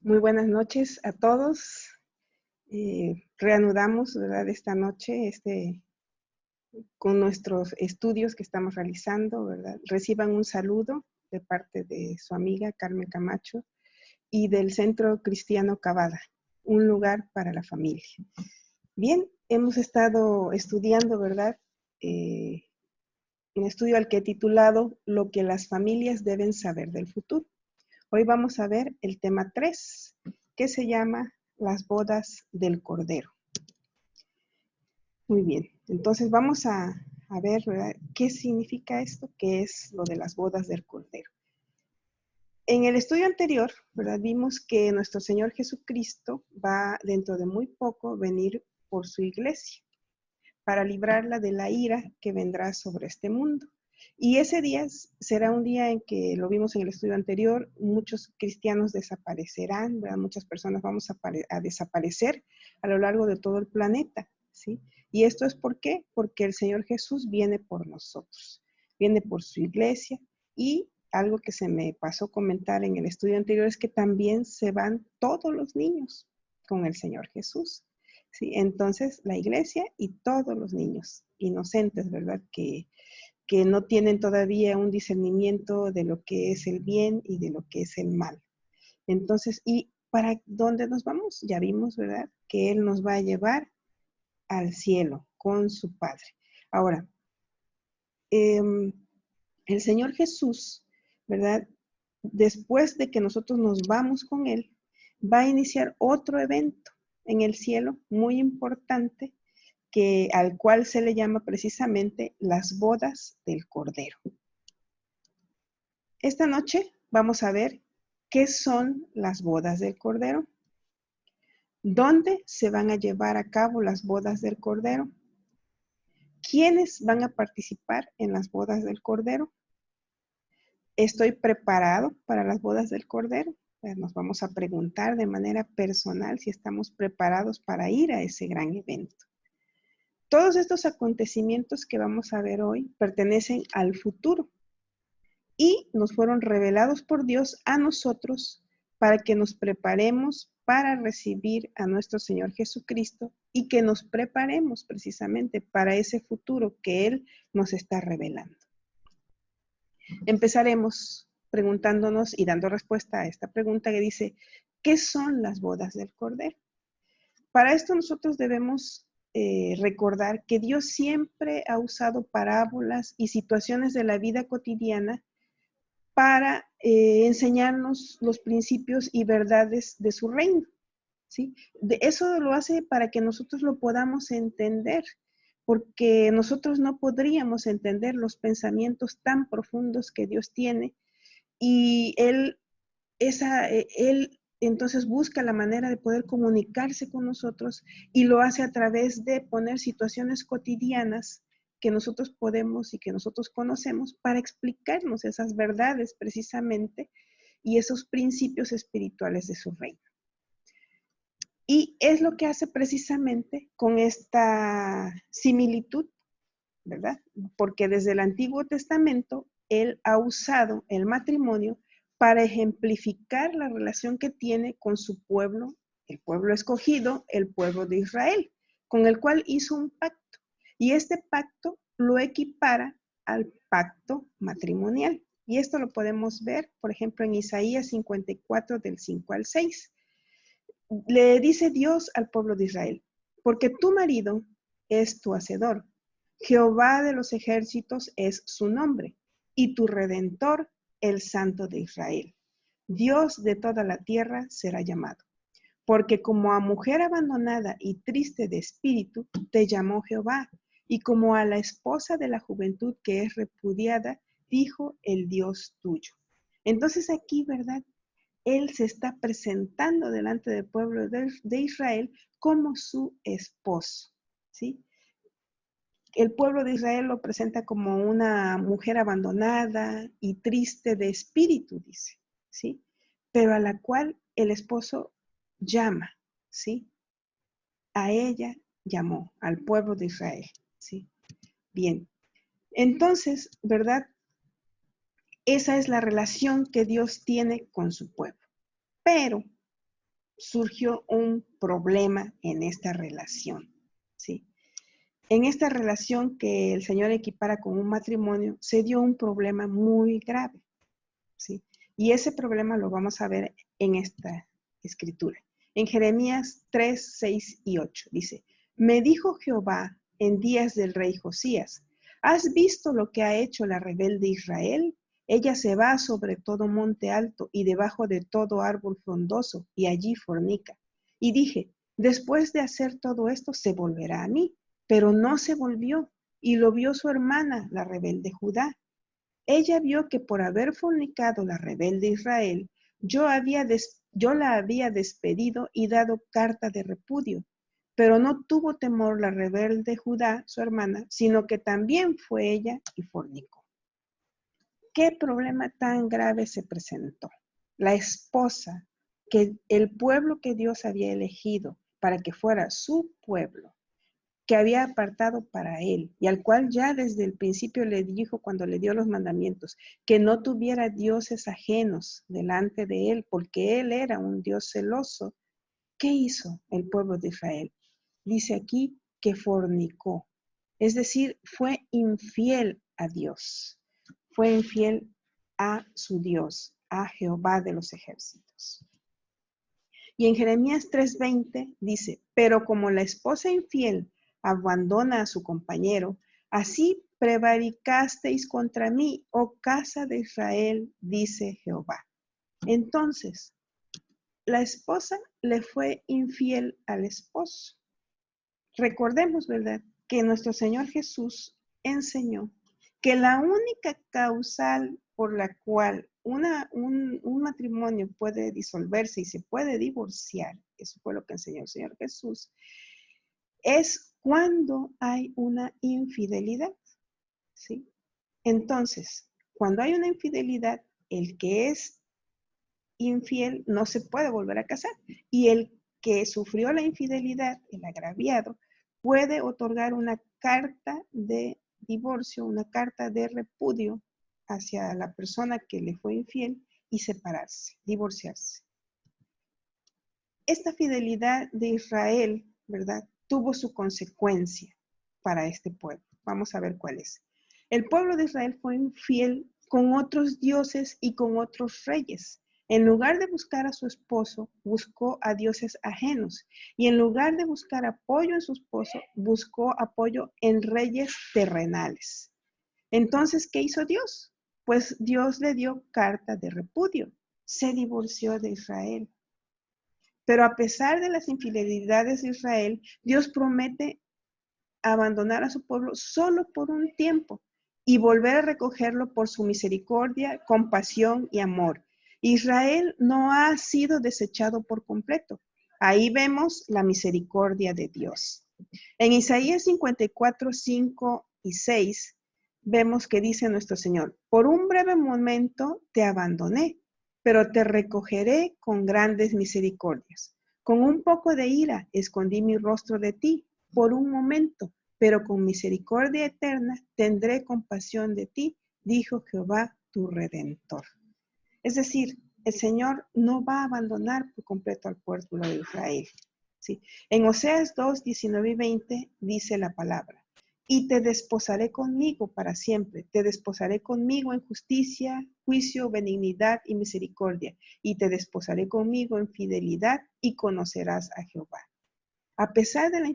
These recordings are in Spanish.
Muy buenas noches a todos. Reanudamos, ¿verdad?, esta noche con nuestros estudios que estamos realizando, ¿verdad? Reciban un saludo de parte de su amiga Carmen Camacho y del Centro Cristiano Cavada, un lugar para la familia. Bien, hemos estado estudiando, ¿verdad?, un estudio al que he titulado Lo que las familias deben saber del futuro. Hoy vamos a ver el tema 3, que se llama las bodas del Cordero. Muy bien, entonces vamos a ver, ¿verdad?, qué significa esto, qué es lo de las bodas del Cordero. En el estudio anterior, ¿verdad?, vimos que nuestro Señor Jesucristo va dentro de muy poco venir por su iglesia para librarla de la ira que vendrá sobre este mundo. Y ese día será un día en que, lo vimos en el estudio anterior, muchos cristianos desaparecerán, ¿verdad? Muchas personas vamos a desaparecer a lo largo de todo el planeta, ¿sí? ¿Y esto es por qué? Porque el Señor Jesús viene por nosotros, viene por su iglesia, y algo que se me pasó comentar en el estudio anterior es que también se van todos los niños con el Señor Jesús, ¿sí? Entonces, la iglesia y todos los niños inocentes, ¿verdad?, que no tienen todavía un discernimiento de lo que es el bien y de lo que es el mal. Entonces, ¿y para dónde nos vamos? Ya vimos, ¿verdad?, que Él nos va a llevar al cielo con su Padre. Ahora, el Señor Jesús, ¿verdad?, después de que nosotros nos vamos con Él, va a iniciar otro evento en el cielo muy importante, al cual se le llama precisamente las bodas del Cordero. Esta noche vamos a ver qué son las bodas del Cordero, dónde se van a llevar a cabo las bodas del Cordero, quiénes van a participar en las bodas del Cordero. ¿Estoy preparado para las bodas del Cordero? Nos vamos a preguntar de manera personal si estamos preparados para ir a ese gran evento. Todos estos acontecimientos que vamos a ver hoy pertenecen al futuro y nos fueron revelados por Dios a nosotros para que nos preparemos para recibir a nuestro Señor Jesucristo y que nos preparemos precisamente para ese futuro que Él nos está revelando. Empezaremos preguntándonos y dando respuesta a esta pregunta que dice, ¿qué son las bodas del Cordero? Para esto nosotros debemos recordar que Dios siempre ha usado parábolas y situaciones de la vida cotidiana para enseñarnos los principios y verdades de su reino, ¿sí? Eso lo hace para que nosotros lo podamos entender, porque nosotros no podríamos entender los pensamientos tan profundos que Dios tiene, y Él entonces busca la manera de poder comunicarse con nosotros, y lo hace a través de poner situaciones cotidianas que nosotros podemos y que nosotros conocemos para explicarnos esas verdades precisamente y esos principios espirituales de su reino. Y es lo que hace precisamente con esta similitud, ¿verdad? Porque desde el Antiguo Testamento Él ha usado el matrimonio para ejemplificar la relación que tiene con su pueblo, el pueblo escogido, el pueblo de Israel, con el cual hizo un pacto. Y este pacto lo equipara al pacto matrimonial. Y esto lo podemos ver, por ejemplo, en Isaías 54, del 5 al 6. Le dice Dios al pueblo de Israel, porque tu marido es tu hacedor, Jehová de los ejércitos es su nombre, y tu Redentor, el Santo de Israel. Dios de toda la tierra será llamado. Porque como a mujer abandonada y triste de espíritu, te llamó Jehová, y como a la esposa de la juventud que es repudiada, dijo el Dios tuyo. Entonces aquí, ¿verdad?, Él se está presentando delante del pueblo de Israel como su esposo, ¿sí? El pueblo de Israel lo presenta como una mujer abandonada y triste de espíritu, dice, ¿sí? Pero a la cual el esposo llama, ¿sí? A ella llamó, al pueblo de Israel, ¿sí? Bien, entonces, ¿verdad? Esa es la relación que Dios tiene con su pueblo. Pero surgió un problema en esta relación, ¿sí? En esta relación que el Señor equipara con un matrimonio, se dio un problema muy grave, ¿sí? Y ese problema lo vamos a ver en esta escritura. En Jeremías 3, 6 y 8 dice, me dijo Jehová en días del rey Josías, ¿has visto lo que ha hecho la rebelde Israel? Ella se va sobre todo monte alto y debajo de todo árbol frondoso y allí fornica. Y dije, después de hacer todo esto se volverá a mí, pero no se volvió y lo vio su hermana, la rebelde Judá. Ella vio que por haber fornicado la rebelde Israel, yo la había despedido y dado carta de repudio. Pero no tuvo temor la rebelde Judá, su hermana, sino que también fue ella y fornicó. ¿Qué problema tan grave se presentó? La esposa, que el pueblo que Dios había elegido para que fuera su pueblo, que había apartado para él y al cual ya desde el principio le dijo cuando le dio los mandamientos, que no tuviera dioses ajenos delante de él, porque él era un Dios celoso. ¿Qué hizo el pueblo de Israel? Dice aquí que fornicó, es decir, fue infiel a Dios, fue infiel a su Dios, a Jehová de los ejércitos. Y en Jeremías 3:20 dice, pero como la esposa infiel abandona a su compañero, así prevaricasteis contra mí, oh casa de Israel, dice Jehová. Entonces, la esposa le fue infiel al esposo. Recordemos, ¿verdad?, que nuestro Señor Jesús enseñó que la única causal por la cual un matrimonio puede disolverse y se puede divorciar, eso fue lo que enseñó el Señor Jesús, es cuando hay una infidelidad, ¿sí? Entonces, cuando hay una infidelidad, el que es infiel no se puede volver a casar y el que sufrió la infidelidad, el agraviado, puede otorgar una carta de divorcio, una carta de repudio hacia la persona que le fue infiel y separarse, divorciarse. Esta fidelidad de Israel, ¿verdad?, tuvo su consecuencia para este pueblo. Vamos a ver cuál es. El pueblo de Israel fue infiel con otros dioses y con otros reyes. En lugar de buscar a su esposo, buscó a dioses ajenos. Y en lugar de buscar apoyo en su esposo, buscó apoyo en reyes terrenales. Entonces, ¿qué hizo Dios? Pues Dios le dio carta de repudio. Se divorció de Israel. Pero a pesar de las infidelidades de Israel, Dios promete abandonar a su pueblo solo por un tiempo y volver a recogerlo por su misericordia, compasión y amor. Israel no ha sido desechado por completo. Ahí vemos la misericordia de Dios. En Isaías 54, 5 y 6 vemos que dice nuestro Señor, por un breve momento te abandoné, pero te recogeré con grandes misericordias. Con un poco de ira escondí mi rostro de ti por un momento, pero con misericordia eterna tendré compasión de ti, dijo Jehová tu Redentor. Es decir, el Señor no va a abandonar por completo al pueblo de Israel, ¿sí? En Oseas 2, 19 y 20 dice la palabra, y te desposaré conmigo para siempre, te desposaré conmigo en justicia, juicio, benignidad y misericordia, y te desposaré conmigo en fidelidad y conocerás a Jehová. A pesar de la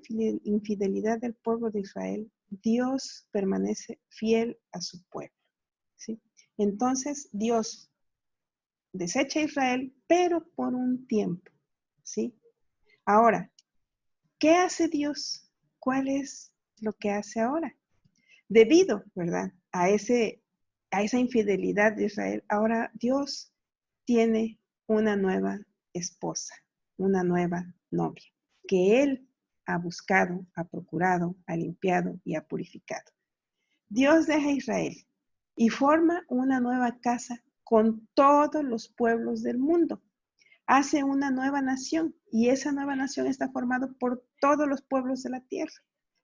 infidelidad del pueblo de Israel, Dios permanece fiel a su pueblo, ¿sí? Entonces, Dios desecha a Israel, pero por un tiempo, ¿sí? Ahora, ¿qué hace Dios? ¿Cuál es lo que hace ahora? Debido, ¿verdad?, a esa infidelidad de Israel, ahora Dios tiene una nueva esposa, una nueva novia, que Él ha buscado, ha procurado, ha limpiado y ha purificado. Dios deja a Israel y forma una nueva casa con todos los pueblos del mundo. Hace una nueva nación y esa nueva nación está formada por todos los pueblos de la tierra,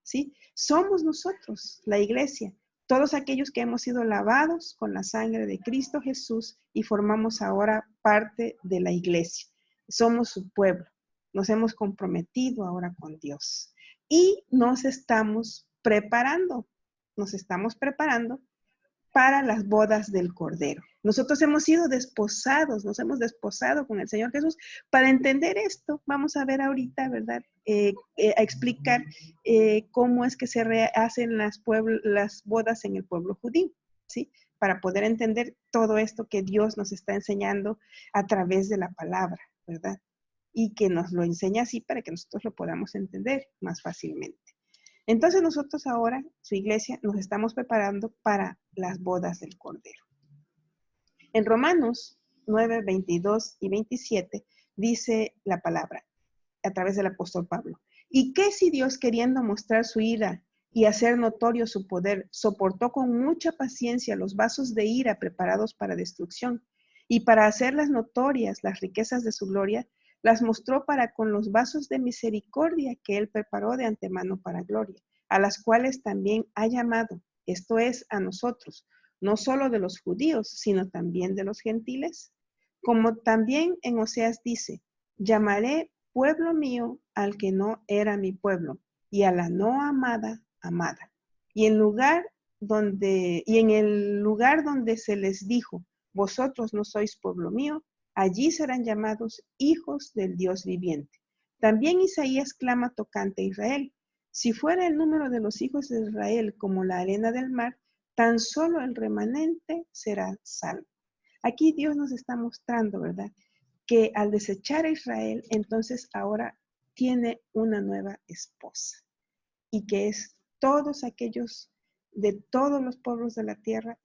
¿sí? Somos nosotros, la iglesia, todos aquellos que hemos sido lavados con la sangre de Cristo Jesús y formamos ahora parte de la iglesia. Somos su pueblo. Nos hemos comprometido ahora con Dios y nos estamos preparando para las bodas del Cordero. Nosotros hemos sido desposados, nos hemos desposado con el Señor Jesús. Para entender esto, vamos a ver ahorita, ¿verdad? A explicar cómo es que se hacen las bodas en el pueblo judío, ¿sí? Para poder entender todo esto que Dios nos está enseñando a través de la palabra, ¿verdad? Y que nos lo enseña así para que nosotros lo podamos entender más fácilmente. Entonces nosotros ahora, su iglesia, nos estamos preparando para las bodas del Cordero. En Romanos 9, 22 y 27 dice la palabra a través del apóstol Pablo. ¿Y qué si Dios, queriendo mostrar su ira y hacer notorio su poder, soportó con mucha paciencia los vasos de ira preparados para destrucción, y para hacerlas notorias las riquezas de su gloria, las mostró para con los vasos de misericordia que él preparó de antemano para gloria, a las cuales también ha llamado, esto es, a nosotros, no solo de los judíos, sino también de los gentiles? Como también en Oseas dice, llamaré pueblo mío al que no era mi pueblo, y a la no amada, amada. Y en el lugar donde se les dijo, vosotros no sois pueblo mío, allí serán llamados hijos del Dios viviente. También Isaías clama tocante a Israel. Si fuera el número de los hijos de Israel como la arena del mar, tan solo el remanente será salvo. Aquí Dios nos está mostrando, ¿verdad?, que al desechar a Israel, entonces ahora tiene una nueva esposa, y que es todos aquellos de todos los pueblos de la tierra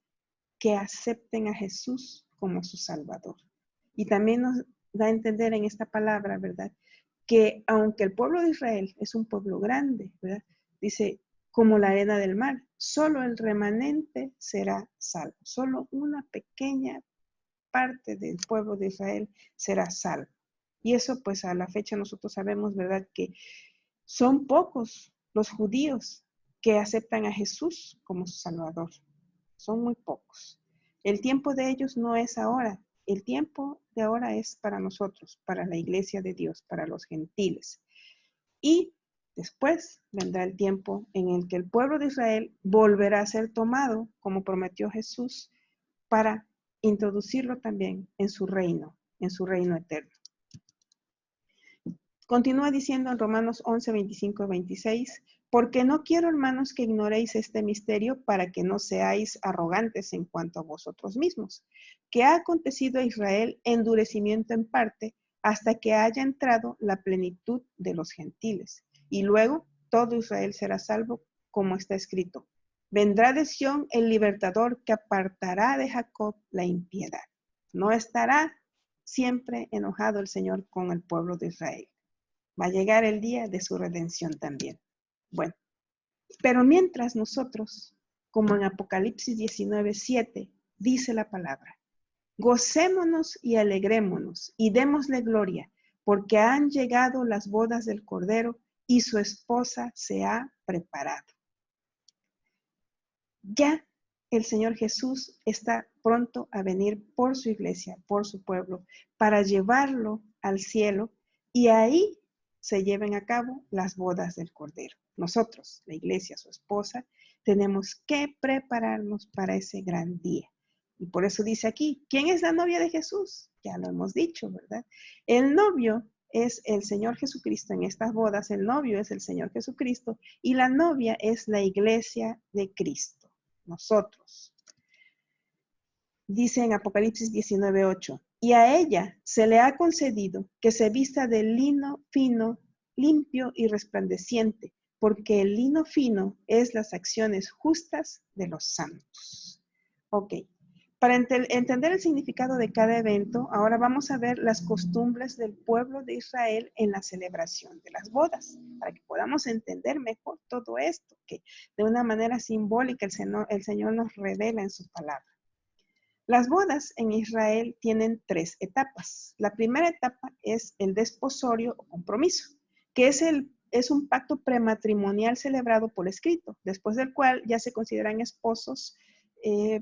que acepten a Jesús como su Salvador. Y también nos da a entender en esta palabra, ¿verdad?, que aunque el pueblo de Israel es un pueblo grande, ¿verdad?, dice, como la arena del mar, solo el remanente será salvo. Solo una pequeña parte del pueblo de Israel será salvo. Y eso pues a la fecha nosotros sabemos, ¿verdad?, que son pocos los judíos que aceptan a Jesús como su Salvador. Son muy pocos. El tiempo de ellos no es ahora. El tiempo de ahora es para nosotros, para la iglesia de Dios, para los gentiles. Y después vendrá el tiempo en el que el pueblo de Israel volverá a ser tomado, como prometió Jesús, para introducirlo también en su reino eterno. Continúa diciendo en Romanos 11, 25 y 26, porque no quiero, hermanos, que ignoréis este misterio para que no seáis arrogantes en cuanto a vosotros mismos, que ha acontecido a Israel endurecimiento en parte hasta que haya entrado la plenitud de los gentiles. Y luego todo Israel será salvo, como está escrito. Vendrá de Sión el libertador que apartará de Jacob la impiedad. No estará siempre enojado el Señor con el pueblo de Israel. Va a llegar el día de su redención también. Bueno, pero mientras nosotros, como en Apocalipsis 19:7, dice la palabra, gocémonos y alegrémonos y démosle gloria, porque han llegado las bodas del Cordero y su esposa se ha preparado. Ya el Señor Jesús está pronto a venir por su iglesia, por su pueblo, para llevarlo al cielo, y ahí se lleven a cabo las bodas del Cordero. Nosotros, la iglesia, su esposa, tenemos que prepararnos para ese gran día. Y por eso dice aquí, ¿quién es la novia de Jesús? Ya lo hemos dicho, ¿verdad? El novio es el Señor Jesucristo. En estas bodas, el novio es el Señor Jesucristo y la novia es la iglesia de Cristo, nosotros. Dice en Apocalipsis 19:8, y a ella se le ha concedido que se vista de lino fino, limpio y resplandeciente, porque el lino fino es las acciones justas de los santos. Ok, para entender el significado de cada evento, ahora vamos a ver las costumbres del pueblo de Israel en la celebración de las bodas, para que podamos entender mejor todo esto, que de una manera simbólica el Señor nos revela en su palabra. Las bodas en Israel tienen 3 etapas. La primera etapa es el desposorio o compromiso, que es un pacto prematrimonial celebrado por escrito, después del cual ya se consideran esposos,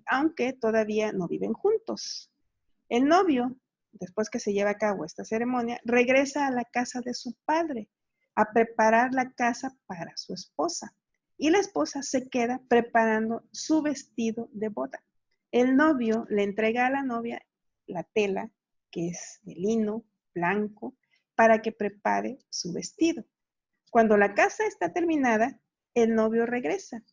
aunque todavía no viven juntos. El novio después que se lleva a cabo esta ceremonia, regresa a la casa de su padre a preparar la casa para su esposa. Y la esposa se queda preparando su vestido de boda. El novio le entrega a la novia la tela, que es de lino blanco, para que prepare su vestido. Cuando la casa está terminada, el novio regresa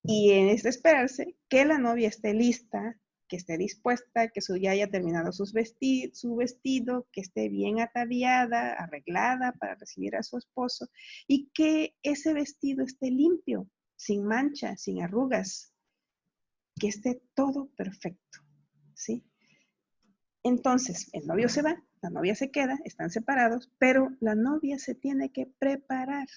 y es de esperarse que la novia esté lista, que esté dispuesta, que ya haya terminado su vestido, que esté bien ataviada, arreglada para recibir a su esposo y que ese vestido esté limpio, sin mancha, sin arrugas, que esté todo perfecto, ¿sí? Entonces, el novio se va, la novia se queda, están separados, pero la novia se tiene que preparar.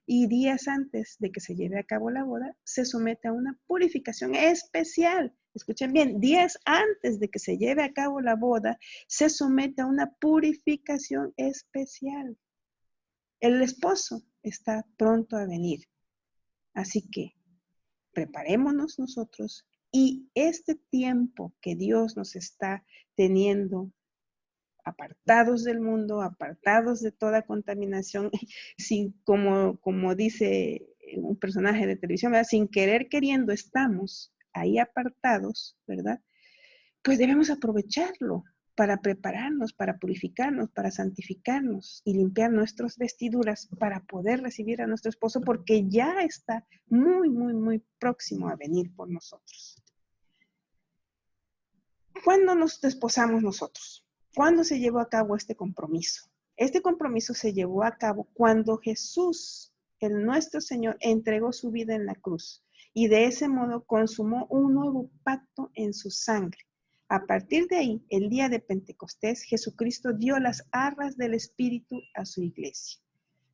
Y días antes de que se lleve a cabo la boda, se somete a una purificación especial. Escuchen bien, días antes de que se lleve a cabo la boda, se somete a una purificación especial. El esposo está pronto a venir. Así que preparémonos nosotros y este tiempo que Dios nos está teniendo apartados del mundo, apartados de toda contaminación, sin, como dice un personaje de televisión, ¿verdad? Sin querer queriendo estamos ahí apartados, ¿verdad? Pues debemos aprovecharlo para prepararnos, para purificarnos, para santificarnos y limpiar nuestras vestiduras para poder recibir a nuestro esposo porque ya está muy, muy, muy próximo a venir por nosotros. ¿Cuándo nos desposamos nosotros? ¿Cuándo se llevó a cabo este compromiso? Este compromiso se llevó a cabo cuando Jesús, el nuestro Señor, entregó su vida en la cruz y de ese modo consumó un nuevo pacto en su sangre. A partir de ahí, el día de Pentecostés, Jesucristo dio las arras del Espíritu a su iglesia.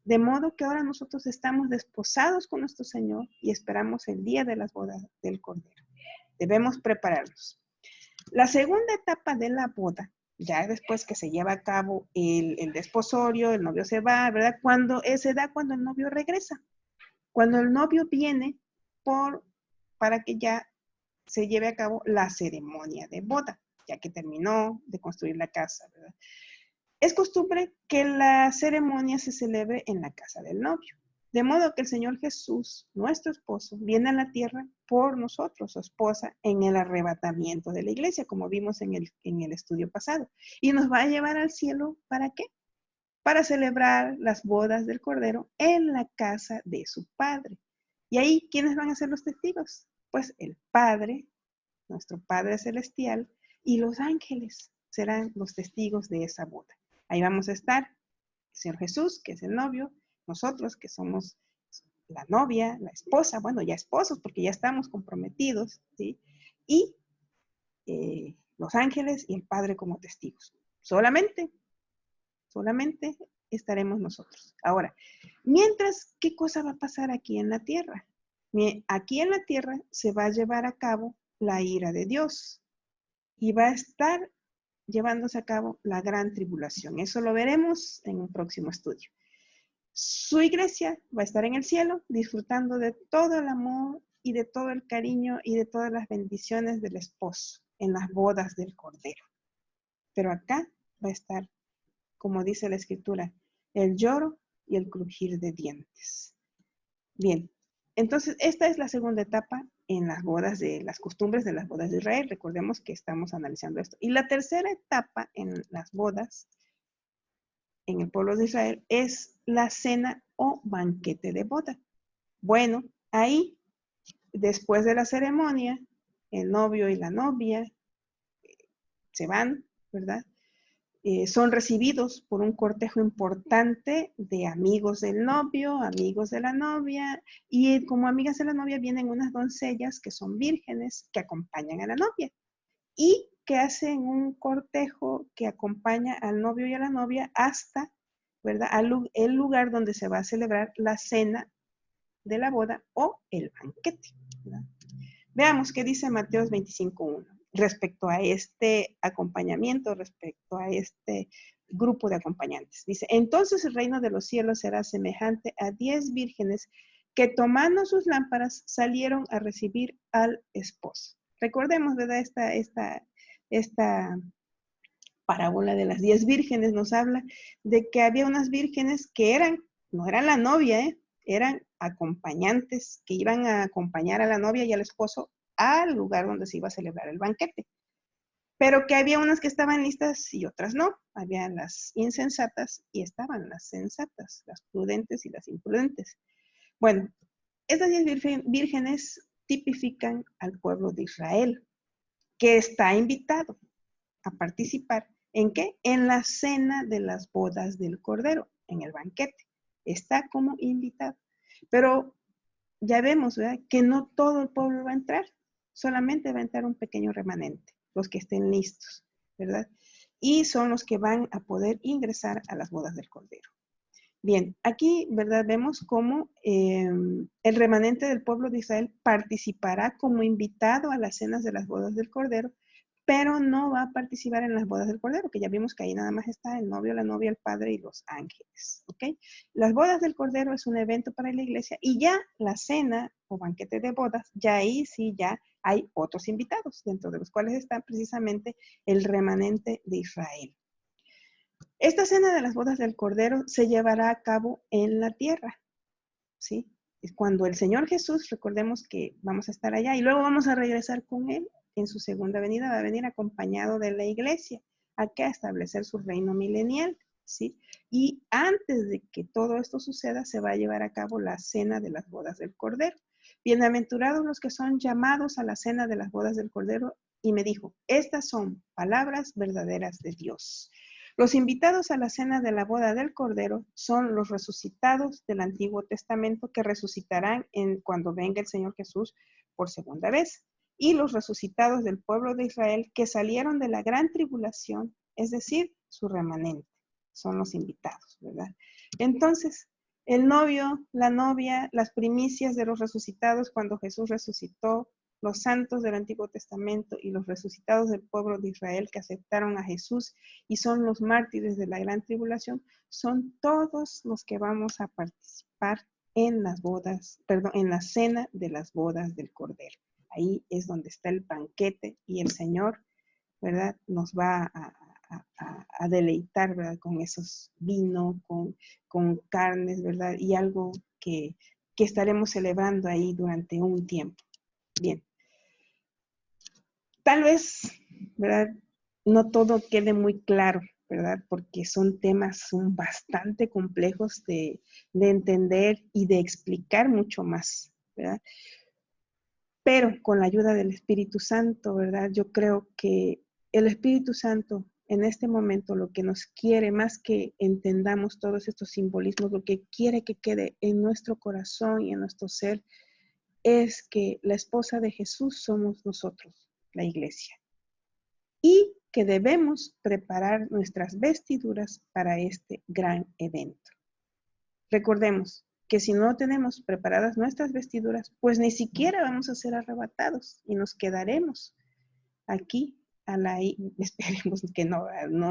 De modo que ahora nosotros estamos desposados con nuestro Señor y esperamos el día de las bodas del Cordero. Debemos prepararnos. La segunda etapa de la boda, ya después que se lleva a cabo el desposorio, el novio se va, ¿verdad? Se da cuando el novio regresa. Cuando el novio viene para que ya se lleve a cabo la ceremonia de boda, ya que terminó de construir la casa, ¿verdad? Es costumbre que la ceremonia se celebre en la casa del novio. De modo que el Señor Jesús, nuestro esposo, viene a la tierra por nosotros, su esposa, en el arrebatamiento de la iglesia, como vimos en el estudio pasado. Y nos va a llevar al cielo, ¿para qué? Para celebrar las bodas del Cordero en la casa de su Padre. Y ahí, ¿quiénes van a ser los testigos? Pues el Padre, nuestro Padre Celestial, y los ángeles serán los testigos de esa boda. Ahí vamos a estar, el Señor Jesús, que es el novio, nosotros, que somos la novia, la esposa, bueno, ya esposos, porque ya estamos comprometidos, ¿sí? Y los ángeles y el Padre como testigos. Solamente estaremos nosotros. Ahora, mientras, ¿qué cosa va a pasar aquí en la tierra? Aquí en la tierra se va a llevar a cabo la ira de Dios y va a estar llevándose a cabo la gran tribulación. Eso lo veremos en un próximo estudio. Su iglesia va a estar en el cielo disfrutando de todo el amor y de todo el cariño y de todas las bendiciones del esposo en las bodas del Cordero. Pero acá va a estar, como dice la Escritura, el lloro y el crujir de dientes. Bien, entonces esta es la segunda etapa en las bodas las costumbres de las bodas de Israel. Recordemos que estamos analizando esto. Y la tercera etapa en las bodas en el pueblo de Israel es la cena o banquete de boda. Bueno, ahí, después de la ceremonia, el novio y la novia se van, ¿verdad? Son recibidos por un cortejo importante de amigos del novio, amigos de la novia, y como amigas de la novia vienen unas doncellas que son vírgenes que acompañan a la novia y que hacen un cortejo que acompaña al novio y a la novia hasta, ¿verdad?, el lugar donde se va a celebrar la cena de la boda o el banquete, ¿verdad? Veamos qué dice Mateo 25:1 respecto a este acompañamiento, respecto a este grupo de acompañantes. Dice, entonces el reino de los cielos será semejante a 10 vírgenes que tomando sus lámparas salieron a recibir al esposo. Recordemos, ¿verdad? Esta parábola de las 10 vírgenes nos habla de que había unas vírgenes que no eran la novia, eran acompañantes que iban a acompañar a la novia y al esposo al lugar donde se iba a celebrar el banquete. Pero que había unas que estaban listas y otras no. Había las insensatas y estaban las sensatas, las prudentes y las imprudentes. Bueno, estas 10 vírgenes tipifican al pueblo de Israel, que está invitado a participar. ¿En qué? En la cena de las bodas del Cordero, en el banquete. Está como invitado. Pero ya vemos, ¿verdad?, que no todo el pueblo va a entrar, solamente va a entrar un pequeño remanente, los que estén listos, ¿verdad? Y son los que van a poder ingresar a las bodas del Cordero. Bien, aquí, ¿verdad?, vemos cómo el remanente del pueblo de Israel participará como invitado a las cenas de las bodas del Cordero, pero no va a participar en las bodas del Cordero, que ya vimos que ahí nada más está el novio, la novia, el padre y los ángeles, ¿ok? Las bodas del Cordero es un evento para la iglesia y ya la cena o banquete de bodas, ya ahí sí ya hay otros invitados, dentro de los cuales está precisamente el remanente de Israel. Esta cena de las bodas del Cordero se llevará a cabo en la tierra, ¿sí? Es cuando el Señor Jesús, recordemos que vamos a estar allá y luego vamos a regresar con Él en su segunda venida, va a venir acompañado de la iglesia, acá a establecer su reino milenial, ¿sí? Y antes de que todo esto suceda, se va a llevar a cabo la cena de las bodas del Cordero. Bienaventurados los que son llamados a la cena de las bodas del Cordero, y me dijo, estas son palabras verdaderas de Dios. Los invitados a la cena de la boda del Cordero son los resucitados del Antiguo Testamento que resucitarán cuando venga el Señor Jesús por segunda vez. Y los resucitados del pueblo de Israel que salieron de la gran tribulación, es decir, su remanente, son los invitados, ¿verdad? Entonces, el novio, la novia, las primicias de los resucitados cuando Jesús resucitó, los santos del Antiguo Testamento y los resucitados del pueblo de Israel que aceptaron a Jesús y son los mártires de la gran tribulación, son todos los que vamos a participar en las bodas, perdón, en la cena de las bodas del Cordero. Ahí es donde está el banquete y el Señor, ¿verdad?, nos va a deleitar, ¿verdad?, con esos vinos, con carnes, ¿verdad?, y algo que estaremos celebrando ahí durante un tiempo. Bien. Tal vez, ¿verdad?, no todo quede muy claro, ¿verdad?, porque son temas bastante complejos de entender y de explicar mucho más, ¿verdad? Pero con la ayuda del Espíritu Santo, ¿verdad?, yo creo que el Espíritu Santo en este momento lo que nos quiere, más que entendamos todos estos simbolismos, lo que quiere que quede en nuestro corazón y en nuestro ser, es que la esposa de Jesús somos nosotros, la iglesia, y que debemos preparar nuestras vestiduras para este gran evento. Recordemos que si no tenemos preparadas nuestras vestiduras, pues ni siquiera vamos a ser arrebatados y nos quedaremos aquí esperemos que no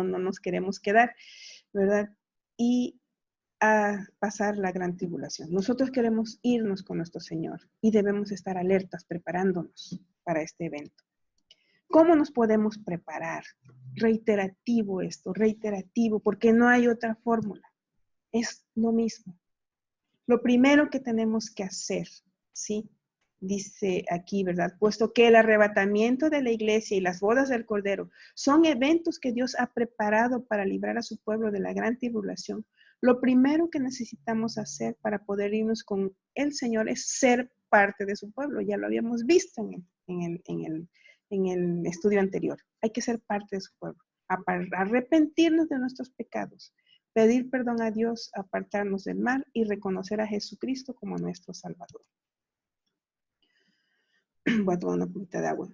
nos queremos quedar, ¿verdad? Y a pasar la gran tribulación. Nosotros queremos irnos con nuestro Señor y debemos estar alertas, preparándonos para este evento. ¿Cómo nos podemos preparar? Reiterativo esto, reiterativo, porque no hay otra fórmula. Es lo mismo. Lo primero que tenemos que hacer, ¿sí? Dice aquí, ¿verdad? Puesto que el arrebatamiento de la iglesia y las bodas del Cordero son eventos que Dios ha preparado para librar a su pueblo de la gran tribulación, lo primero que necesitamos hacer para poder irnos con el Señor es ser parte de su pueblo. Ya lo habíamos visto en el estudio anterior. Hay que ser parte de su pueblo, arrepentirnos de nuestros pecados, pedir perdón a Dios, apartarnos del mal y reconocer a Jesucristo como nuestro Salvador. Voy a tomar una poquita de agua.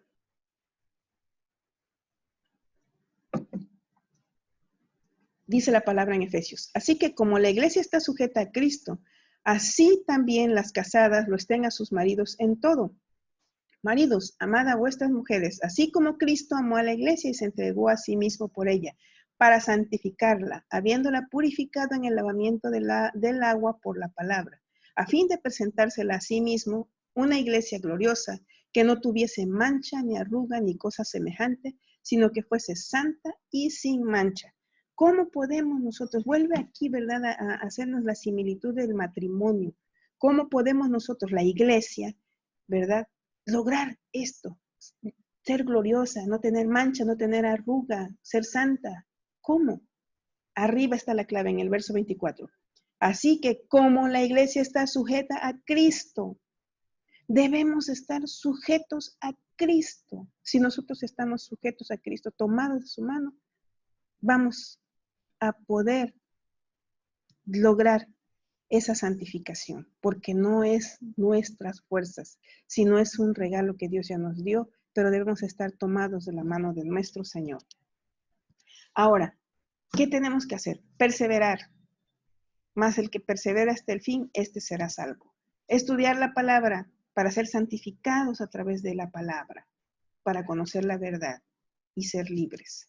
Dice la palabra en Efesios. Así que como la iglesia está sujeta a Cristo, así también las casadas lo estén a sus maridos en todo. Maridos, amad a vuestras mujeres, así como Cristo amó a la iglesia y se entregó a sí mismo por ella, para santificarla, habiéndola purificado en el lavamiento del agua por la palabra, a fin de presentársela a sí mismo una iglesia gloriosa, que no tuviese mancha, ni arruga, ni cosa semejante, sino que fuese santa y sin mancha. ¿Cómo podemos nosotros, vuelve aquí, ¿verdad?, a hacernos la similitud del matrimonio? ¿Cómo podemos nosotros, la iglesia, ¿verdad?, lograr esto? Ser gloriosa, no tener mancha, no tener arruga, ser santa. ¿Cómo? Arriba está la clave en el verso 24. Así que como la iglesia está sujeta a Cristo, debemos estar sujetos a Cristo. Si nosotros estamos sujetos a Cristo, tomados de su mano, vamos a poder lograr esa santificación, porque no es nuestras fuerzas, sino es un regalo que Dios ya nos dio, pero debemos estar tomados de la mano de nuestro Señor. Ahora, ¿qué tenemos que hacer? Perseverar. Más el que persevera hasta el fin, este será salvo. Estudiar la palabra para ser santificados a través de la palabra, para conocer la verdad y ser libres.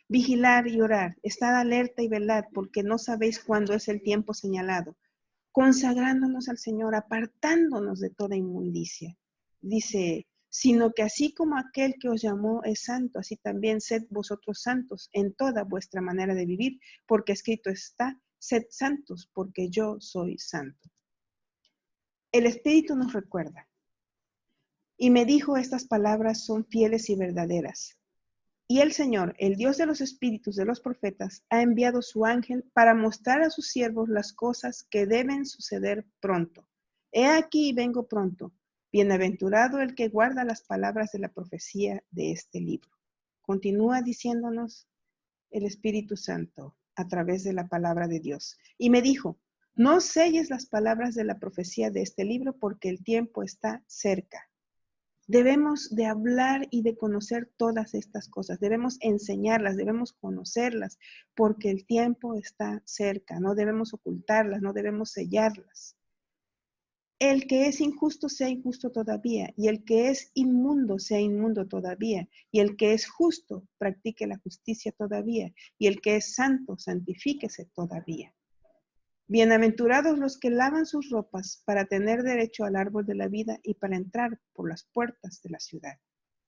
Vigilar y orar, estad alerta y velad, porque no sabéis cuándo es el tiempo señalado. Consagrándonos al Señor, apartándonos de toda inmundicia. Dice, sino que así como aquel que os llamó es santo, así también sed vosotros santos en toda vuestra manera de vivir, porque escrito está, sed santos, porque yo soy santo. El Espíritu nos recuerda, y me dijo, estas palabras son fieles y verdaderas. Y el Señor, el Dios de los espíritus de los profetas, ha enviado su ángel para mostrar a sus siervos las cosas que deben suceder pronto. He aquí vengo pronto. Bienaventurado el que guarda las palabras de la profecía de este libro. Continúa diciéndonos el Espíritu Santo a través de la palabra de Dios. Y me dijo, no selles las palabras de la profecía de este libro porque el tiempo está cerca. Debemos de hablar y de conocer todas estas cosas, debemos enseñarlas, debemos conocerlas, porque el tiempo está cerca, no debemos ocultarlas, no debemos sellarlas. El que es injusto sea injusto todavía, y el que es inmundo sea inmundo todavía, y el que es justo practique la justicia todavía, y el que es santo santifíquese todavía. Bienaventurados los que lavan sus ropas para tener derecho al árbol de la vida y para entrar por las puertas de la ciudad.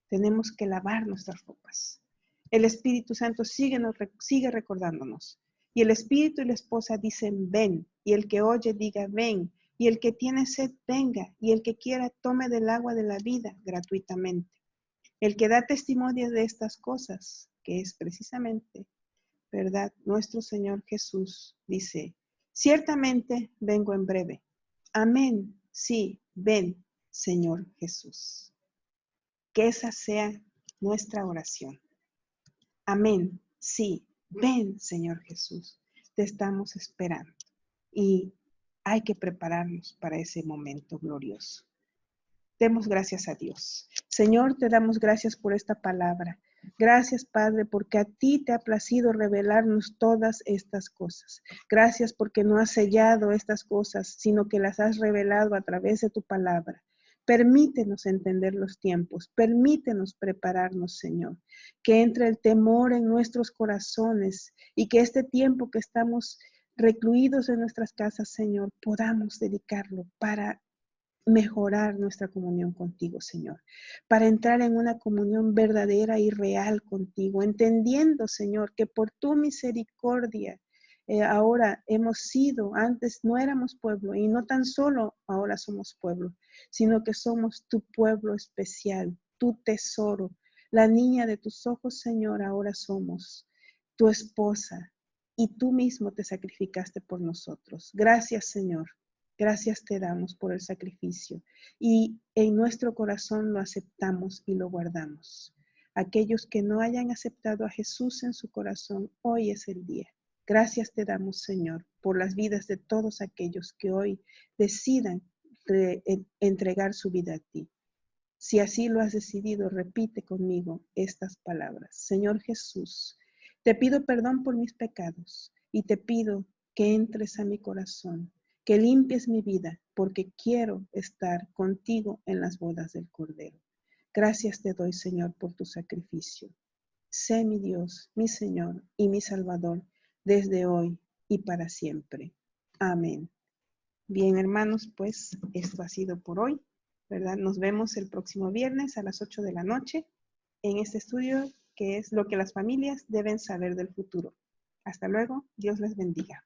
Tenemos que lavar nuestras ropas. El Espíritu Santo sigue recordándonos. Y el Espíritu y la esposa dicen, ven. Y el que oye diga, ven. Y el que tiene sed, venga. Y el que quiera, tome del agua de la vida gratuitamente. El que da testimonio de estas cosas, que es precisamente, ¿verdad?, nuestro Señor Jesús, dice, ciertamente vengo en breve. Amén. Sí, ven, Señor Jesús. Que esa sea nuestra oración. Amén. Sí, ven, Señor Jesús. Te estamos esperando. Y hay que prepararnos para ese momento glorioso. Demos gracias a Dios. Señor, te damos gracias por esta palabra. Gracias, Padre, porque a ti te ha placido revelarnos todas estas cosas. Gracias porque no has sellado estas cosas, sino que las has revelado a través de tu palabra. Permítenos entender los tiempos, permítenos prepararnos, Señor, que entre el temor en nuestros corazones y que este tiempo que estamos recluidos en nuestras casas, Señor, podamos dedicarlo para mejorar nuestra comunión contigo, Señor, para entrar en una comunión verdadera y real contigo, entendiendo, Señor, que por tu misericordia ahora hemos sido, antes no éramos pueblo, y no tan solo ahora somos pueblo, sino que somos tu pueblo especial, tu tesoro, la niña de tus ojos, Señor, ahora somos tu esposa, y tú mismo te sacrificaste por nosotros. Gracias, Señor. Gracias te damos por el sacrificio y en nuestro corazón lo aceptamos y lo guardamos. Aquellos que no hayan aceptado a Jesús en su corazón, hoy es el día. Gracias te damos, Señor, por las vidas de todos aquellos que hoy decidan entregar su vida a ti. Si así lo has decidido, repite conmigo estas palabras. Señor Jesús, te pido perdón por mis pecados y te pido que entres a mi corazón, que limpies mi vida, porque quiero estar contigo en las bodas del Cordero. Gracias te doy, Señor, por tu sacrificio. Sé mi Dios, mi Señor y mi Salvador, desde hoy y para siempre. Amén. Bien, hermanos, pues esto ha sido por hoy, ¿verdad? Nos vemos el próximo viernes a las 8 de la noche en este estudio que es lo que las familias deben saber del futuro. Hasta luego, Dios les bendiga.